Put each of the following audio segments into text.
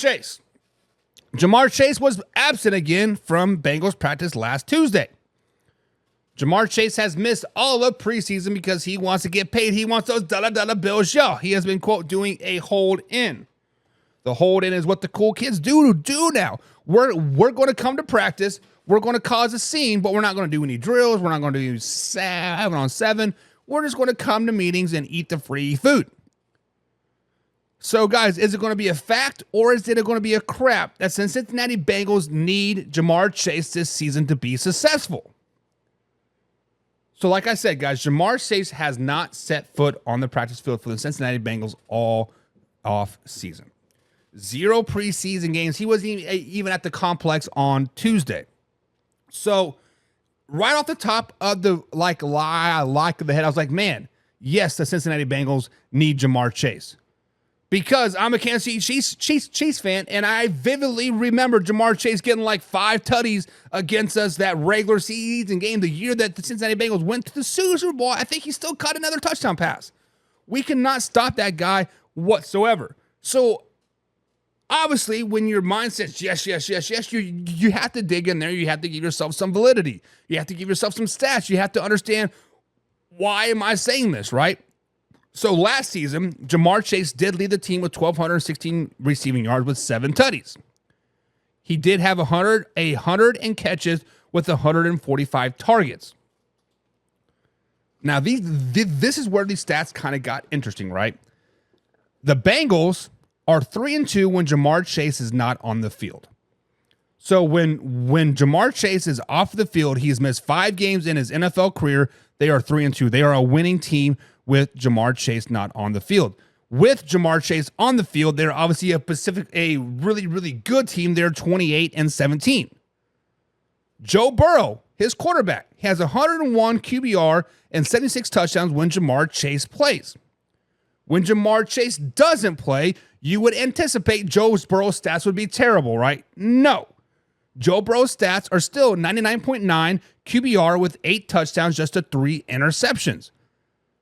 Chase. Jamar Chase was absent again from Bengals practice last Tuesday. Jamar Chase has missed all of preseason because he wants to get paid. He wants those dollar bills. Yo, he has been, quote, doing a hold-in. The hold-in is what the cool kids do now. We're going to come to practice. We're going to cause a scene, but we're not going to do any drills. We're not going to do 7-on-7. We're just going to come to meetings and eat the free food. So, guys, is it going to be a fact or is it going to be a crap that the Cincinnati Bengals need Jamar Chase this season to be successful? So, like I said, guys, Jamar Chase has not set foot on the practice field for the Cincinnati Bengals all off season. 0 preseason games. He wasn't even at the complex on Tuesday. So, right off the top of the of the head, I was like, man, yes, the Cincinnati Bengals need Jamar Chase. Because I'm a Kansas City Chiefs fan, and I vividly remember Jamar Chase getting like 5 tutties against us that regular season game. The year that the Cincinnati Bengals went to the Super Bowl, I think he still caught another touchdown pass. We cannot stop that guy whatsoever. So, obviously, when your mind says yes, you have to dig in there. You have to give yourself some validity. You have to give yourself some stats. You have to understand, why am I saying this, right? So last season, Jamar Chase did lead the team with 1,216 receiving yards with 7 tutties. He did have 100 in catches with 145 targets. Now, this is where these stats kind of got interesting, right? The Bengals are 3-2 when Jamar Chase is not on the field. So when Jamar Chase is off the field, he's missed 5 games in his NFL career. They are 3-2. They are a winning team with Jamar Chase not on the field. With Jamar Chase on the field, they're obviously a really, really good team. They're 28-17. Joe Burrow, his quarterback, has 101 QBR and 76 touchdowns when Jamar Chase plays. When Jamar Chase doesn't play, you would anticipate Joe Burrow's stats would be terrible, right? No. Joe Burrow's stats are still 99.9 QBR with 8 touchdowns, just to 3 interceptions.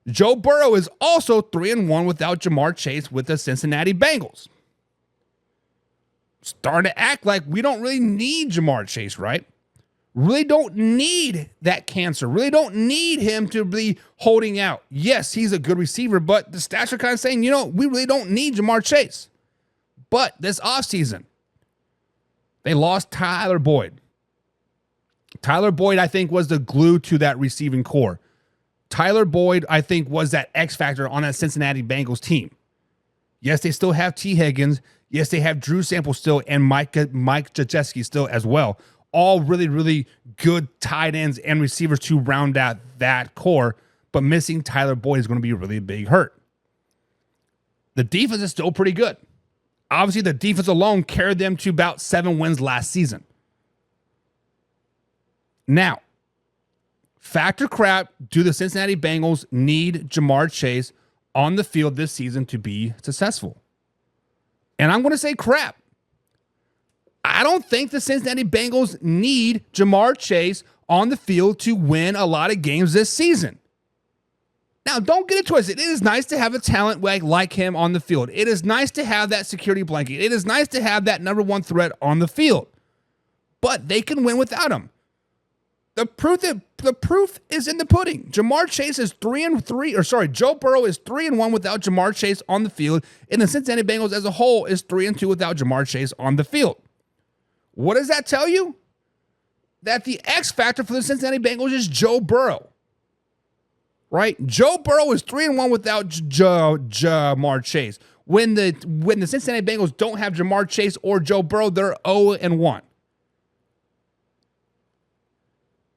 Joe Burrow is also 3-1 without Jamar Chase with the Cincinnati Bengals. Starting to act like we don't really need Jamar Chase, right? Really don't need that cancer. Really don't need him to be holding out. Yes, he's a good receiver, but the stats are kind of saying, we really don't need Jamar Chase. But this offseason, they lost Tyler Boyd. Tyler Boyd, I think, was the glue to that receiving core. Tyler Boyd, I think, was that X factor on that Cincinnati Bengals team. Yes, they still have T. Higgins. Yes, they have Drew Sample still and Mike Krzyzewski still as well. All really, really good tight ends and receivers to round out that core. But missing Tyler Boyd is going to be a really big hurt. The defense is still pretty good. Obviously, the defense alone carried them to about 7 wins last season. Now, factor crap, do the Cincinnati Bengals need Jamar Chase on the field this season to be successful? And I'm going to say crap. I don't think the Cincinnati Bengals need Jamar Chase on the field to win a lot of games this season. Now, don't get it twisted. It is nice to have a talent like him on the field. It is nice to have that security blanket. It is nice to have that number 1 threat on the field. But they can win without him. The proof is in the pudding. Jamar Chase is 3-3, Joe Burrow is 3-1 without Jamar Chase on the field, and the Cincinnati Bengals as a whole is 3-2 without Jamar Chase on the field. What does that tell you? That the X factor for the Cincinnati Bengals is Joe Burrow. Right? Joe Burrow is 3-1 without Jamar Chase. When the Cincinnati Bengals don't have Jamar Chase or Joe Burrow, they're 0-1.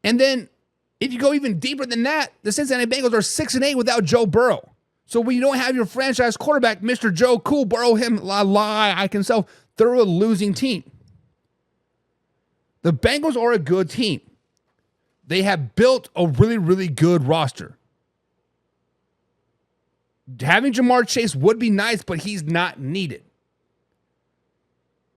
And then, if you go even deeper than that, the Cincinnati Bengals are 6-8 without Joe Burrow. So when you don't have your franchise quarterback, Mr. Joe Cool, Burrow him, I can sell, they're a losing team. The Bengals are a good team. They have built a really, really good roster. Having Jamar Chase would be nice, but he's not needed.